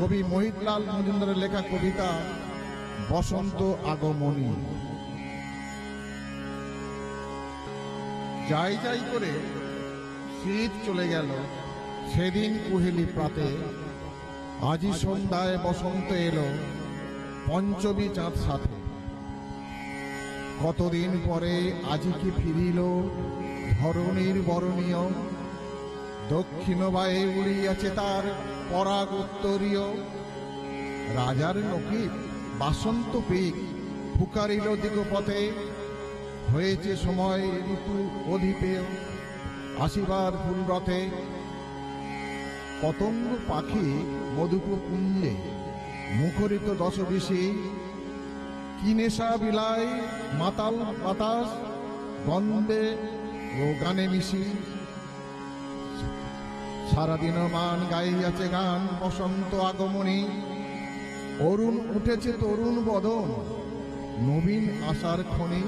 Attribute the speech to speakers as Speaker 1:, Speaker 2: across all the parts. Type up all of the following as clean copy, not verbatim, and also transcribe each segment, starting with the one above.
Speaker 1: কবি মোহিতলাল মজুমদারের লেখা কবিতা বসন্ত আগমনী। যাই যাই করে শীত চলে গেল, সেদিন কুহেলি প্রাতে, আজি সন্ধ্যায় বসন্ত এলো পঞ্চমী চাঁদ সাথে। কতদিন পরে আজি কি ফিরিল ধরণীর বরণীয়, দক্ষিণ বায়ে উড়িয়াছে তার পরাগ উত্তরীয়। রাজার নকিব বাসন্ত পিক ফুকারিল দিগপথে, হয়েছে সময় ঋতু অধিপেয় আসিবার ফুল রথে। পতঙ্গ পাখি মধুপুর কুঞ্জে মুখরিত দশদিশি, কি নেশা বিলায় মাতাল বাতাস গন্ধে ও গানে মিশি। সারাদিন মান গাইয়াছে গান বসন্ত আগমনী, অরুণ উঠেছে তরুণ বদন নবীন আশার খনি।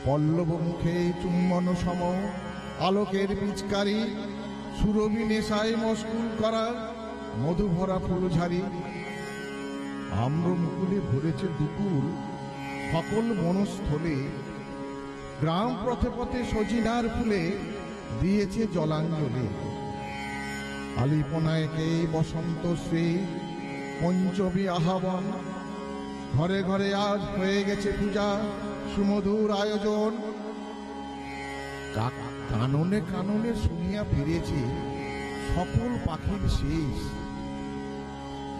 Speaker 1: পল্লব মুখে চুম্বন সম আলোকের পিচকারি, সুরভি নেশায় মশগুল করা মধুভরা ফুলঝারি। আম্র মুকুলে ভরেছে দুপুর সকল বনস্থলে, গ্রাম পথে পথে সজিনার ফুলে দিয়েছে জলাঞ্জলি। আলিপনায় কে বসন্ত শ্রী পঞ্চমী আহ্বান, ঘরে ঘরে আজ হয়ে গেছে পূজা সুমধুর আয়োজন। কাননে কাননে শুনিয়া ফিরেছে সকল পাখির শেষ,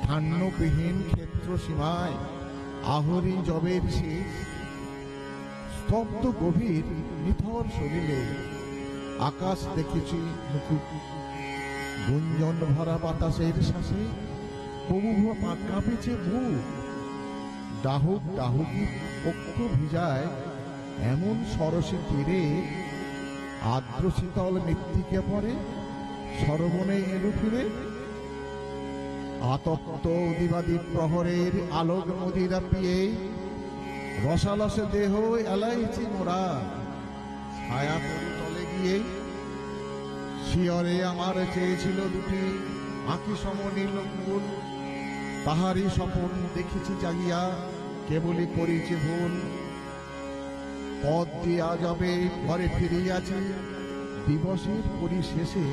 Speaker 1: ধান্যবিহীন ক্ষেত্র সীমায় আহরি জবের শেষ। স্তব্ধ গভীর নিথর শরীরে আকাশ দেখেছি মুকুট, গুঞ্জন ভরা বাতাসের শ্বাসে প্রভু কাঁপেছে বুক। ডাহুক ডাহুকি পক্ষ ভিজায় এমন সরসী তীরে, আর্দ্র শীতল মৃত্তিকে পড়ে সরবনে এলু ফিরে। আতপ্ত দিবাদী প্রহরের আলোক মদিরা পিয়ে, রসালসে দেহ এলাইছি মোরা ছায়া তলে গিয়ে। শিয়রে আমার চেয়েছিল দুটি আঁকি সমনীল ফুল, তাহারই স্বপন দেখেছি জাগিয়া কেবলই করেছি ভুল। পথ দিয়া যাবে ঘরে ফিরিয়াছি দিবসের পরিশেষে,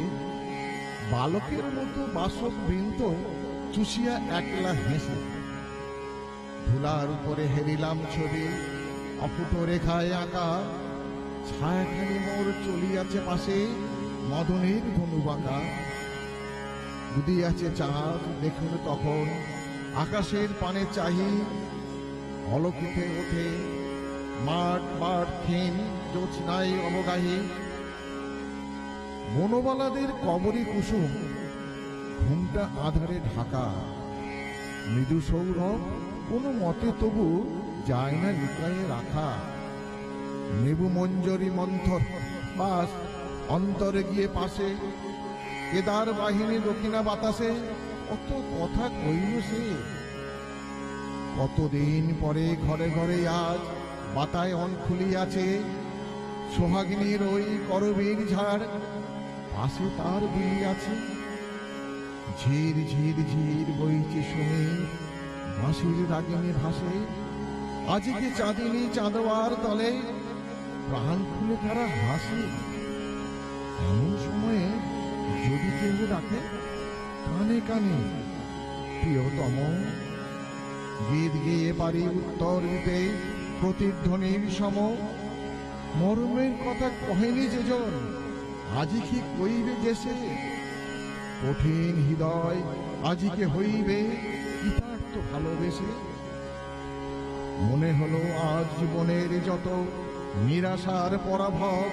Speaker 1: বালকের মতো বাসক বৃন্ত চুষিয়া একলা হেসে। ধুলার উপরে হেরিলাম ছবি অফুট রেখায় আঁকা, ছায়াখানি মোর চলিয়াছে পাশে মদনের ধনু বাঁকা। উদিয়াছে চাঁদ দেখুন তখন আকাশের পানে চাহি, অলকিতে ওঠে মাঠ মাঠ ক্ষীণ জ্যোৎস্নায় অবগাহী। বনবালাদের কবরী কুসুম ঘুমটা আধারে ঢাকা, মৃদু সৌরভ কোনো মতে তবু যায় না লুকায়ে রাখা। নেবু মঞ্জরি মন্থর বাস অন্তরে গিয়ে পাশে, কেদার বাহিনী দক্ষিণা বাতাসে কত কথা কইল সে। কতদিন পরে ঘরে ঘরে আজ বাতায়ন খুলিয়াছে, সোহাগিনীর ওই করবীর ঝাড় পাশে তার বিলিয়াছে। ঝির ঝির ঝির বইছে শুনে বাঁশির রাগিনী ভাসে, আজকে চাঁদিনী চাঁদোয়ার তলে প্রাণ খুলে তারা হাসে। এমন সময়ে যদি কেউ ডাকে কানে কানে প্রিয়তম, গীত গেয়ে পারি উত্তর দিতে প্রতিধ্বনির সম। মরমের কথা কহেনি যেজন আজি কি কইবে যেসে, কঠিন হৃদয় আজিকে হইবে কৃতার্থ ভালোবেসে। মনে হলো আজ জীবনের যত নিরাশার পরাভব,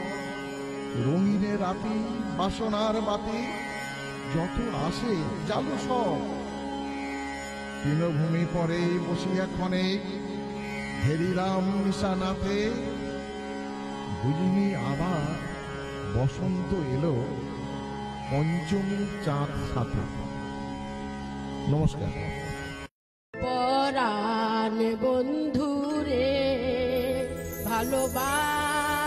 Speaker 1: রঙিনে রাতি বাসনার বাতি যত আসে জালো সব। তৃণভূমি পরে বসিয়া ক্ষণে হেরিলাম নিশানাতে, বুঝিনি আবার বসন্ত এলো পঞ্চমী চাঁদ সাথে। নমস্কার।
Speaker 2: পরাণ বন্ধুরে ভালোবাসাও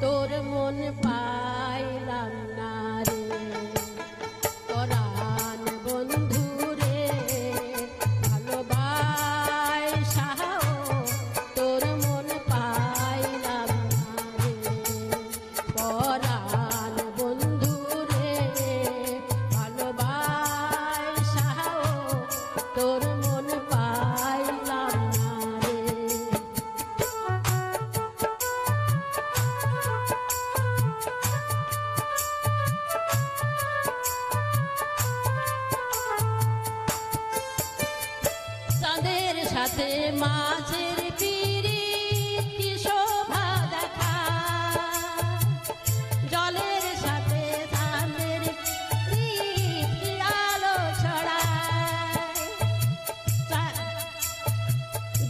Speaker 2: তোর মন পাইলাম না রে, পরাণ সাথে মাছের পিরিত কি শোভা দেখায়, জলের সাথে চাঁদের পিরিত কি আলো ছড়ায়,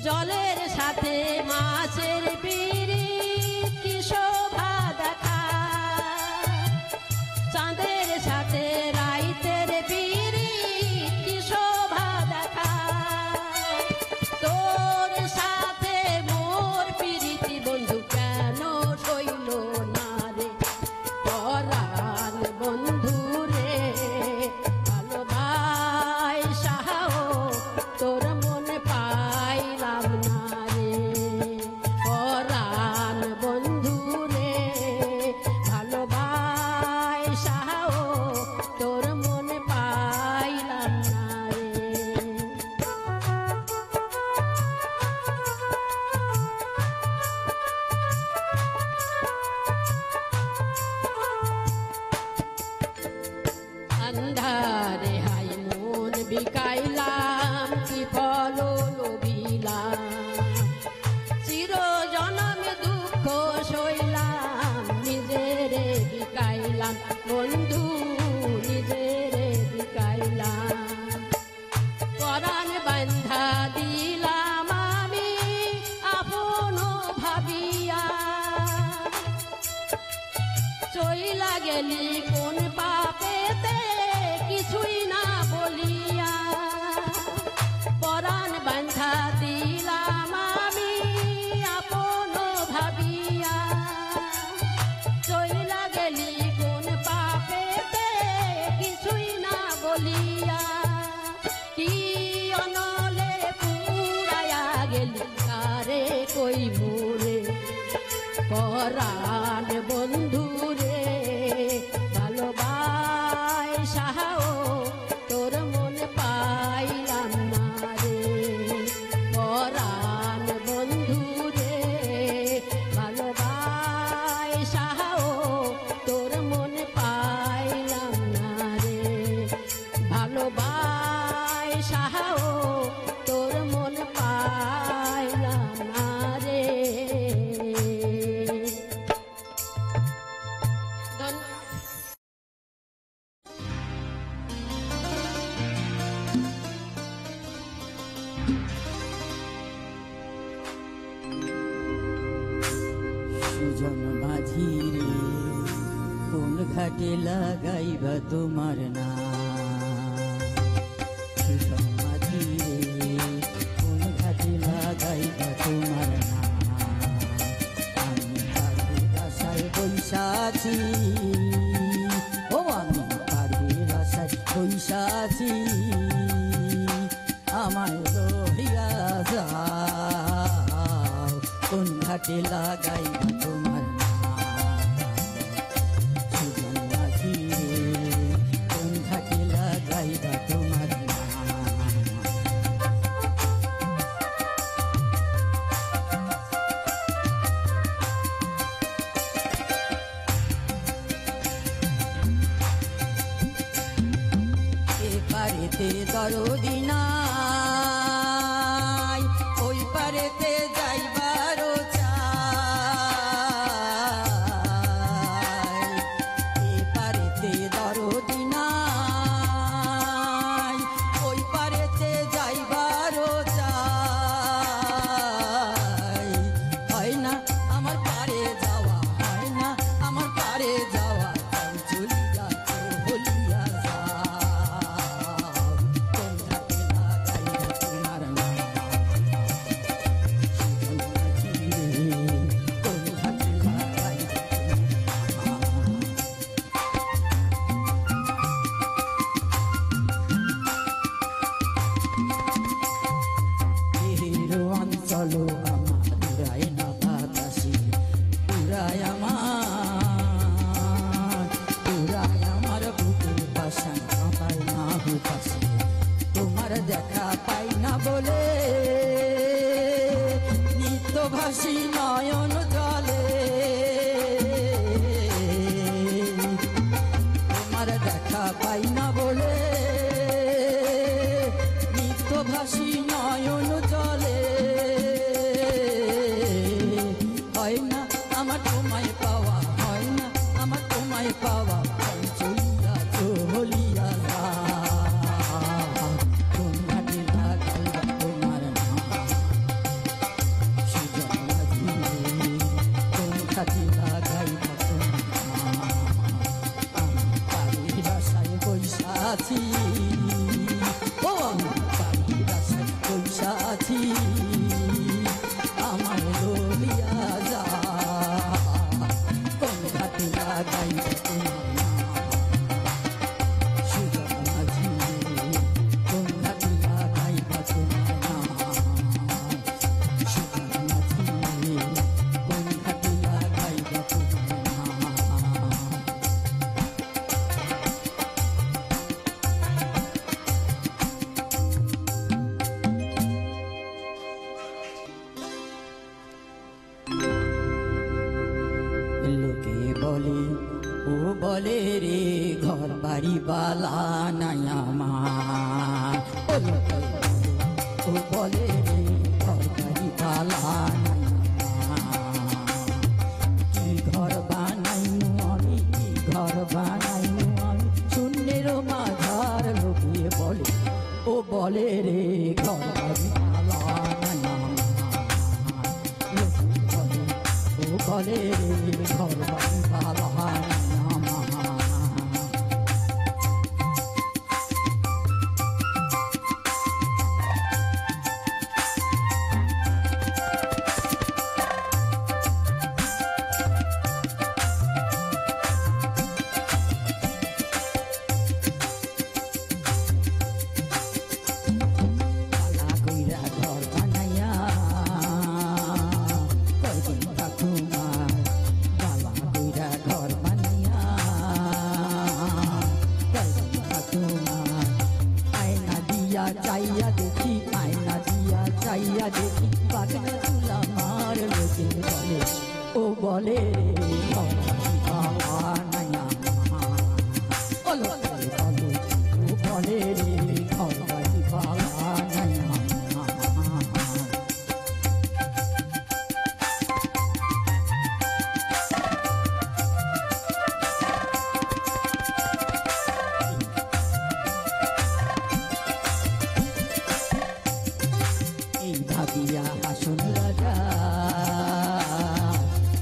Speaker 2: জলের সাথে মাছের পিরিত কি শোভা দেখায়, চাঁদের সাথে রাইতের পিরিত কি শোভা দেখায়। তোর সাথে মোর পিরিতি বন্ধু কেন সইল না রে, পরাণ বন্ধু রে, ভালোবাই সাহাও তোর মনে পাইলাম না রে, পরাণ বন্ধু রে, ভালোবাই সাহাও তোর মনে পাইলাম না রে। আন্ধারে হাই মন বিকাইলাম কি ফল লোভিলাম, চির জনমে দুঃখ সইলাম নিজেরে বিকাইলাম বন্ধু নিজেরে বিকাইলাম, পরাণ বান্ধা দিলাম আমি আপন ভাবিয়া, চইলা গেলি কোন পাপেতে কিছুই না বলিয়া, পরাণ বান্ধা দিলাম আমি আপন ভাবিয়া, চইলা গেলি কোন পাপেতে কিছুই না বলিয়া, কি অনলে পুরায়া গেলি কারে কই মোরে, পরাণ বন্ধু রে, ভালোবাই সাহাও তোর মনে পাইলাম না রে, পরাণ বন্ধু রে, ভালোবাই সাহাও তোর মনে পাইলাম না রে, ভালোবাই সাহাও তোর মনে পাইলাম না রে।
Speaker 3: সুজন মাঝি রে, কোন ঘাটে লাগাইবা তোমার নাম, সুজন মাঝি রে, কোন ঘাটে লাগাইবা তোমার নাম, আমি পাখির আশায় বৈশাছি, ও আমি পাখির আশায় বৈশাছি, আমায় লইয়া যাও কোন ঘাটে লাগাইবা তোমার নাম, সুজন মাঝি রে, কোন ঘাটে লাগাইবা তোমার নাম। এপারেতে দরদি নাই, ওই পারেতে যাইবারও চাই, এপারেতে দরদি নাই, ওই পারেতে যাইবারও চাই, হয় না আমার পারে যাওয়া, হয় না আমার পারে যাওয়া, চলিয়া তো বলিয়া যাও কোন ঘাটে লাগাইবা তোমার নাম, সুজন মাঝি রে, কোন ঘাটে লাগাইবা তোমার নাম। এর অঞ্চল আমার উড়ায় না বাতাসে, উড়ায় আমার বুকের বাসা পায় না হুপাসে, তোমার দেখা পাই না বলে নিত্যভাসী নয়ন জলে, তোমার দেখা পাই না বলে নিত্যভাসী নয়ন জলে, বলে রে ঘর বাড়ি বালা নাই আমার ও বলে রে ঘর বাড়ি বালা নাই আমার কি ঘর বানাইনু আমি কি ঘর বানাইনু আমি শূন্যের মাঝার লোকে বলে ও বলে রে ঘর বাড়ি বালা নাই আমার ও বলে রে ঘর বাড়ি বালা নাই আমার চাইয়া দেখি আয়না দিয়া চাইয়া দেখি পাগলা তুলা মার লোকে বলে ও বলে ও বলে রে ঘর বাড়ি বালা নাই ভাবিয়া হাসুন রাজা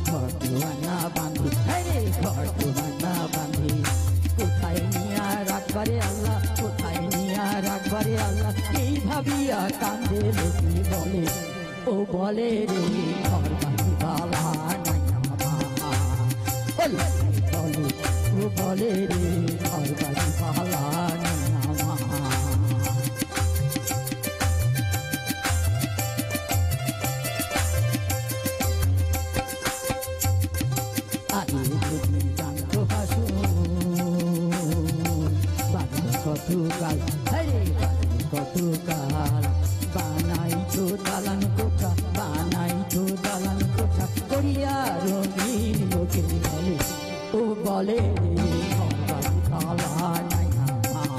Speaker 3: ঘর দুয়ানা বাঁধি রে ঘর দুয়ানা বাঁধি কোথায় নিয়া রাখবারে আল্লাহ কোথায় নিয়া রাখবারে আল্লাহ এই ভাবিয়া কান্দে লোকে বলে ও বলে রে ঘর বাড়ি বালা নাই আমার বলে ও বলে রে ঘর বাড়ি বালা নাই আমার আগে যদি জানতো হাসু বাংলা কতকাল হরে কতকাল বানাই তো দালান কোঠা বানাই তো দালান কোঠা করিয়া রঙিন লোকে বলে ও বলে ঘর বাড়ি বালা নাই আমার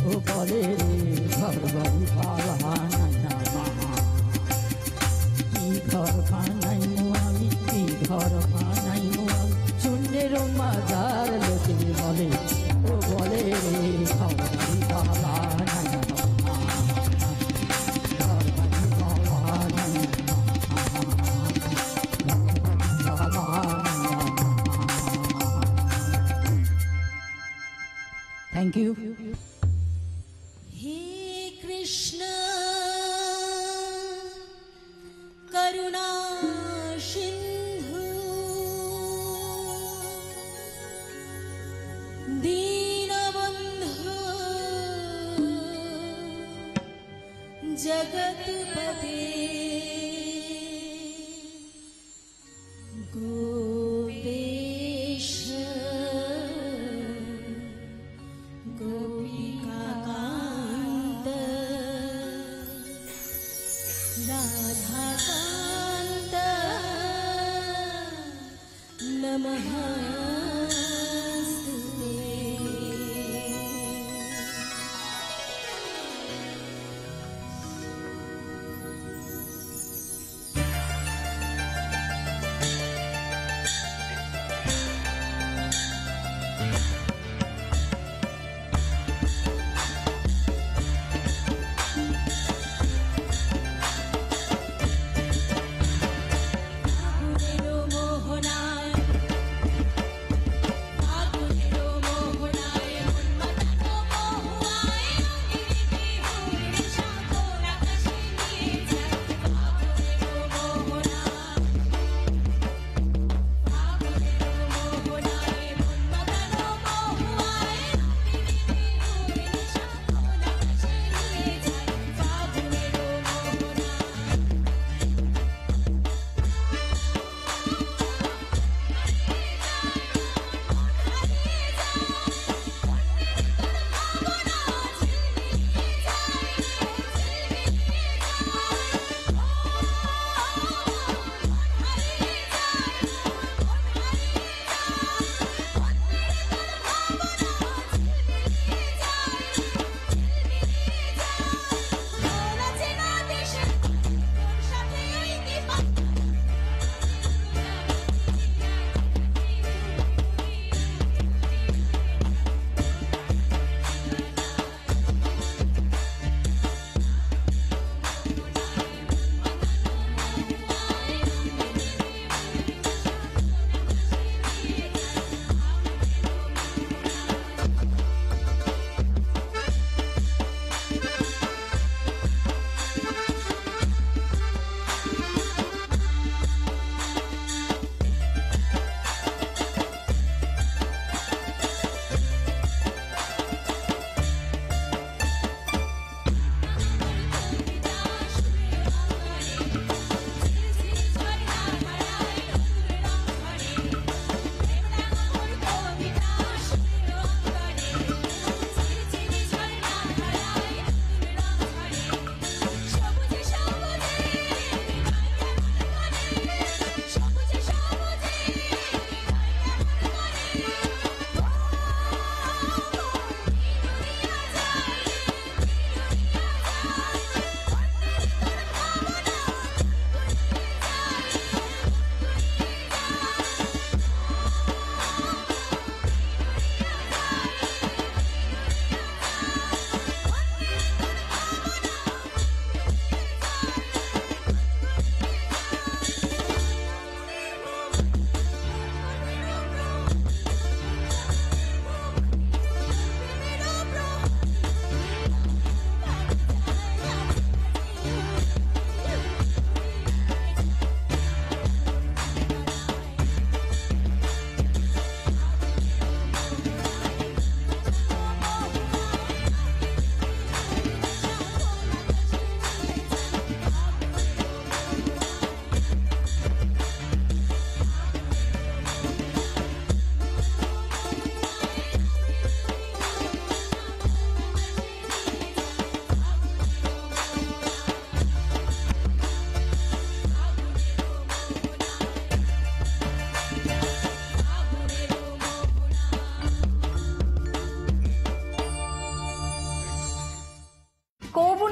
Speaker 3: ও বলে ঘর বাড়ি বালা নাই আমার কি ঘর বানাইনু আমি কি ঘর বানাইনু আমি শূন্যের মাঝার লোকে বলে ও বলে রে ঘর বাড়ি বালা নাই ঘর বাড়ি বালা নাই থ্যাংক ইউ
Speaker 2: हे कृष्ण करुणा सिंधु दीनबंधु जगतपते गोपेश गोपिकान्त राधाकान्त नमः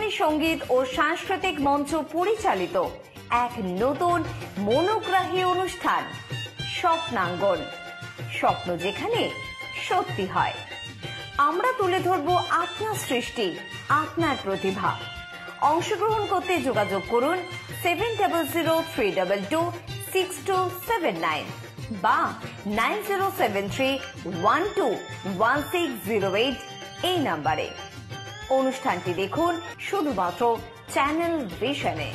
Speaker 4: বিনোদনী সঙ্গীত ও সাংস্কৃতিক মঞ্চ পরিচালিত এক নতুন মনোগ্রাহী অনুষ্ঠান স্বপ্নাঙ্গন। স্বপ্ন যেখানে সত্যি হয়। আমরা তুলে ধরব আপনার সৃষ্টি, আপনার প্রতিভা। অংশগ্রহণ করতে যোগাযোগ করুন 7003226279 বা 9073121608 এই নাম্বারে। অনুষ্ঠানটি দেখুন শুধুমাত্র চ্যানেল ভিশনে।